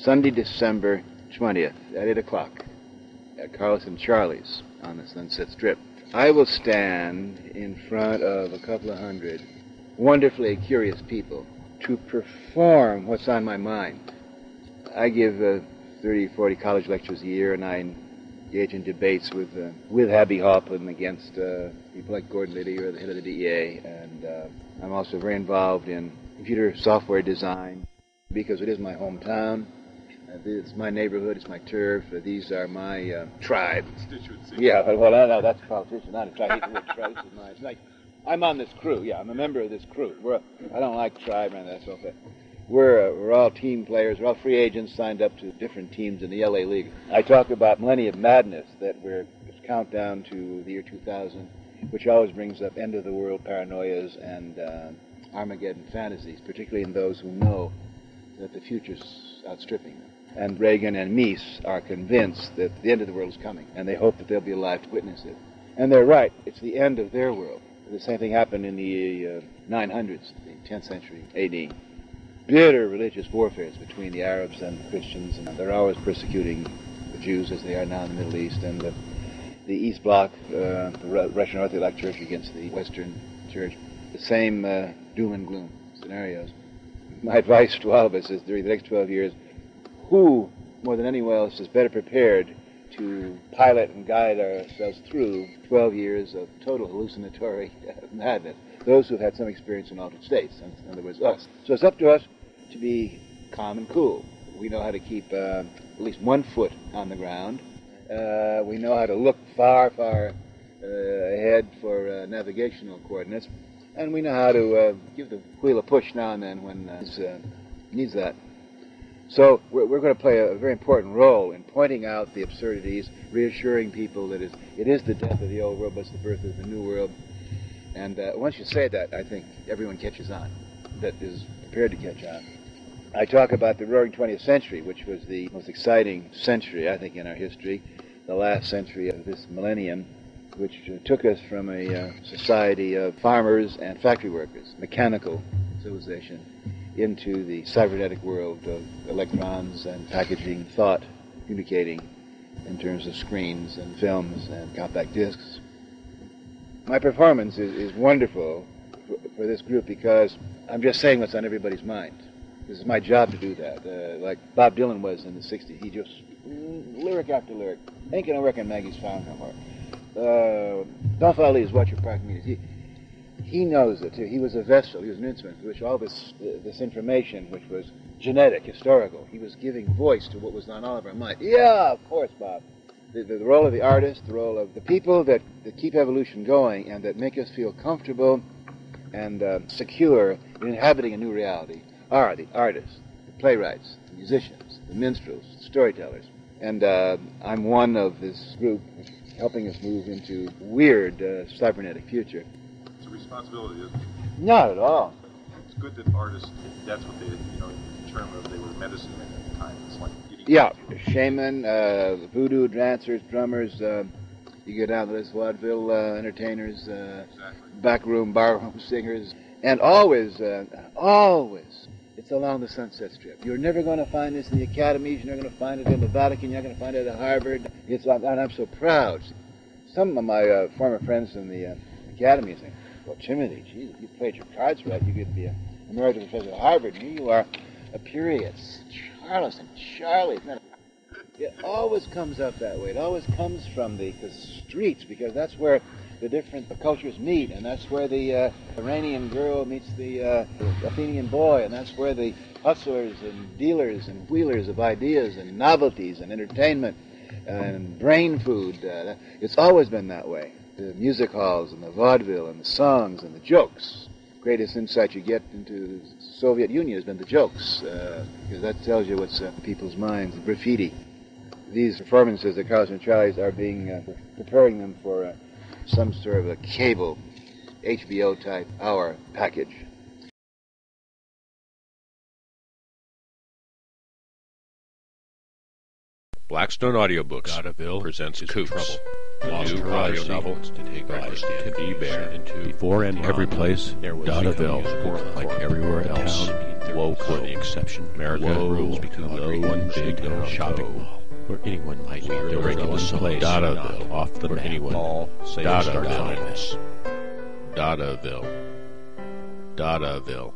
Sunday, December 20th at 8 o'clock at Carlson Charlie's on the Sunset Strip. I will stand in front of a couple of hundred wonderfully curious people to perform what's on my mind. I give 30, 40 college lectures a year, and I engage in debates with Abby Hoffman against people like Gordon Liddy or the head of the DEA, and I'm also very involved in computer software design because it is my hometown. It's my neighborhood, it's my turf. These are my tribe. Constituency. Yeah, well, no, that's a politician, not a tribe. He's a tribe. This is mine. It's like, I'm on this crew. Yeah, I'm a member of this crew. I don't like tribe, man. That's okay. We're all team players. We're all free agents signed up to different teams in the LA League. I talk about Millennium Madness, that we're countdown to the year 2000, which always brings up end-of-the-world paranoias and Armageddon fantasies, particularly in those who know that the future's outstripping them. And Reagan and Mies are convinced that the end of the world is coming, and they hope that they'll be alive to witness it. And they're right. It's the end of their world. The same thing happened in the 900s, the 10th century A.D. Bitter religious warfares between the Arabs and the Christians, and they're always persecuting the Jews as they are now in the Middle East, and the East Bloc, the Russian Orthodox Church against the Western Church. The same doom and gloom scenarios. My advice to all of us is during the next 12 years, who, more than anyone else, is better prepared to pilot and guide ourselves through 12 years of total hallucinatory madness? Those who've had some experience in altered states, in other words, us. So it's up to us to be calm and cool. We know how to keep at least 1 foot on the ground. We know how to look far, far ahead for navigational coordinates. And we know how to give the wheel a push now and then when it needs that. So we're going to play a very important role in pointing out the absurdities, reassuring people that it is the death of the old world, but it's the birth of the new world. And once you say that, I think everyone catches on, that is prepared to catch on. I talk about the roaring 20th century, which was the most exciting century, I think, in our history, the last century of this millennium, which took us from a society of farmers and factory workers, mechanical civilization, into the cybernetic world of electrons and packaging thought, communicating in terms of screens and films and compact discs. My performance is wonderful for this group because I'm just saying what's on everybody's mind. This is my job to do that. Like Bob Dylan was in the 60s. He just, lyric after lyric. Ain't gonna work in Maggie's Farm no more. Don't follow these Watch Your Park meetings. He knows it, too. He was a vessel, he was an instrument for which all this information, which was genetic, historical, he was giving voice to what was on all of our minds. Yeah, of course, Bob. The role of the artist, the role of the people that keep evolution going and that make us feel comfortable and secure in inhabiting a new reality are the artists, the playwrights, the musicians, the minstrels, the storytellers. And I'm one of this group helping us move into weird cybernetic future. It's a responsibility, isn't it? Not at all. It's good that artists, that's what they, in term of, they were medicine at the time. It's like getting... Yeah, shaman, voodoo dancers, drummers, you go down to this vaudeville entertainers, Exactly. backroom, barroom singers, and always, it's along the Sunset Strip. You're never going to find this in the academies, you're not going to find it in the Vatican, you're not going to find it at Harvard. And I'm so proud. Some of my former friends in the academy think, well, Timothy, geez, if you played your cards right, you could be an emeritus professor at Harvard, and here you are, a period. Charles and Charlie. It always comes up that way. It always comes from the streets, because that's where the different cultures meet, and that's where the Iranian girl meets the Athenian boy, and that's where the hustlers and dealers and wheelers of ideas and novelties and entertainment and brain food. It's always been that way. The music halls and the vaudeville and the songs and the jokes. Greatest insight you get into the Soviet Union has been the jokes, because that tells you what's people's minds. Graffiti. These performances at Carlson Charlie's are preparing them for some sort of a cable, HBO-type hour package. Blackstone Audiobooks presents Coops, the new audio novel to take artist Baer into before and every place. There was Dottaville, like everywhere else, woke for the exception. America rules become one big shopping mall where anyone might be. There was no place Dadaville off the map. Anyone Dadaville. Dadaville.